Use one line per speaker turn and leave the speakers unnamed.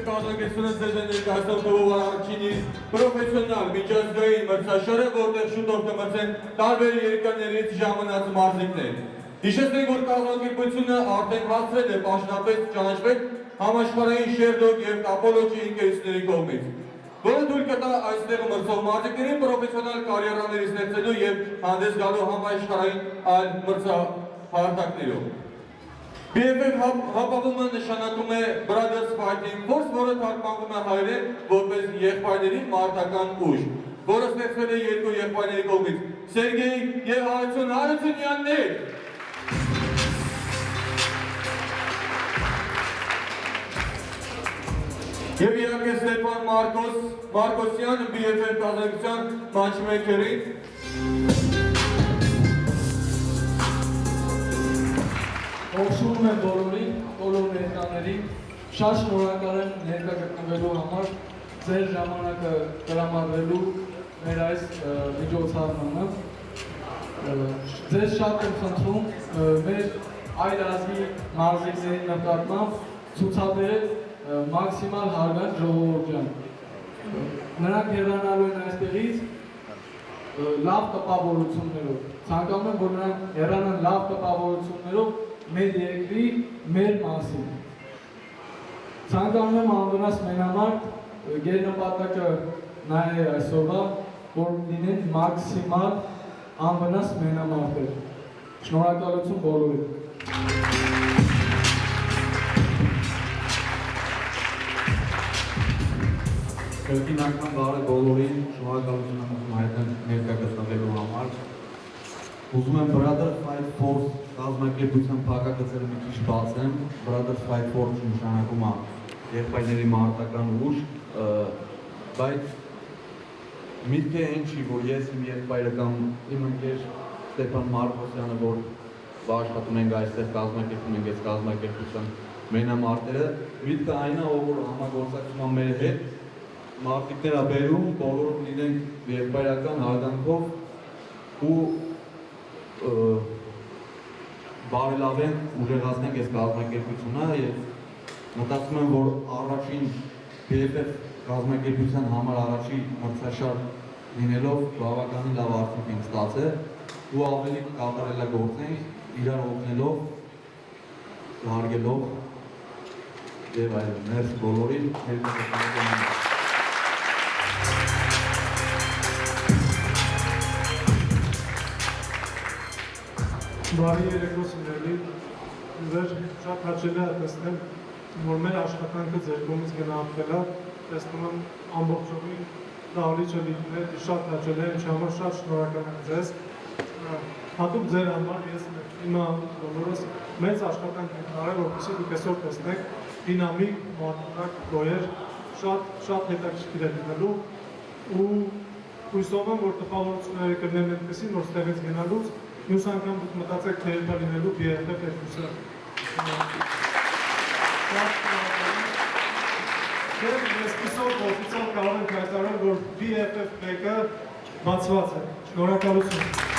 կազմակերպությունը ձեզ է ներկայացնում տվող առաջինի պրոֆեսիոնալ միջազգային մրցաշարը, որտեղ շուտով կմրցեն տարբեր երկրներից ժամանած մարզիկներ։ Հիշեցնենք, որ կազմակերպությունը արդեն հասցրել է պաշտոնապես ճանաչվել համաշխարհային Շերլոկ և տոպոլոգի ընկերությունների կողմից, որը թույլ կտա այստեղ մրցող մարզիկներին պրոֆեսիոնալ կարիերաների ստեղծելու և հանդես գալու համաշխարհային այլ մրցահարթակներով։ BFF հապավումը նշանակում է Brothers Fighting Force, որը թարգմանվում է հայերեն որպես եղբայրների մարտական ուժ, որը ստեղծվել է երկու եղբայրների կողմից՝ Սերգեյ և Հարություն Հարությունյաններ։ Եվ իհարկե Ստեփան Մարկոսյան, BFF կազմակերպության matchmaker-ին։
Ողջունում եմ բոլոր ներկաներին, շատ շնորհակալ եմ ներկա գտնվելու համար, ձեր ժամանակը տրամադրելու մեր այս միջոցառմանը։ Ձեզ շատ եմ խնդրում մեր այլ ազգի մարզիկների նկատմամբ ցուցաբերել մաքսիմալ հարգանք ժողովրդյան։ Նրանք հեռանալու են այստեղից լավ տպավորություններով։ Ցանկանում եմ, որ նրանք հեռանան լավ տպավորություններով մեր երկրի, մեր մասին։ Ցանկանում եմ անվնաս մենամարտ գերնպատակը նայել այսօրվա, որ լինեն մաքսիմալ անվնաս մենամարտեր։ Շնորհակալություն բոլորին։
Կրկին անգամ բարև բոլորին, շնորհակալություն եմ հայտնել ներկա գտնվելու համար։ Ուզում եմ Brothers Fight Force կազմակերպության փակագծերը մի քիչ բացեմ։ Brothers Fight Force նշանակում է եղբայրների մարտական ուժ, բայց միտքը այն չի, որ ես իմ եղբայրը կամ իմ ընկեր Ստեփան Մարկոսյանը, որ աշխատում ենք այստեղ կազմակերպում ենք այս կազմակերպության մենամարտերը, միտքը այն է, որ համագործակցում է մեր հետ, մարտիկներ է բերում, բոլորը լինենք եղբայրական հարգանքով ու բարելավենք, ուժեղացնենք այս կազմակերպությունը եւ մտածում եմ, որ առաջին BFF կազմակերպության համար առաջի մրցաշար լինելով բավականին լավ արդյունք ենք ստացել ու ավելի կատարելագործենք, իրար օգնելով, հարգելով եւ այլն։ Մերսի բոլորին,
Բարի երեկո սիրելի, ձեր շատ հաճելի է տեսնել, որ մեր աշխատանքը ձեր կողմից գնահատվել է, տեսնում եմ ամբողջովին դահլիճը լինել, շատ հաճելի է, ինչ համար շատ շնորհակալ եմ ձեզ։ Հատուկ ձեր համար ես հիմա բոլորս մեծ աշխատանք ենք արել, որպեսզի դուք այսօր տեսնեք դինամիկ, մարտունակ գոյեր, շատ հետաքրքիր է լինելու ու հույսով եմ, որ տպավորությունները կլինեն այդպիսին, որ ստեղից գնալուց մյուս անգամ դուք մտածեք, թե երբ է լինելու BFF երկուսը։ Ես կիսով օֆիցիալ կարող ենք հայտարարել, որ BFF 1-ը բացված է։ Շնորհակալություն։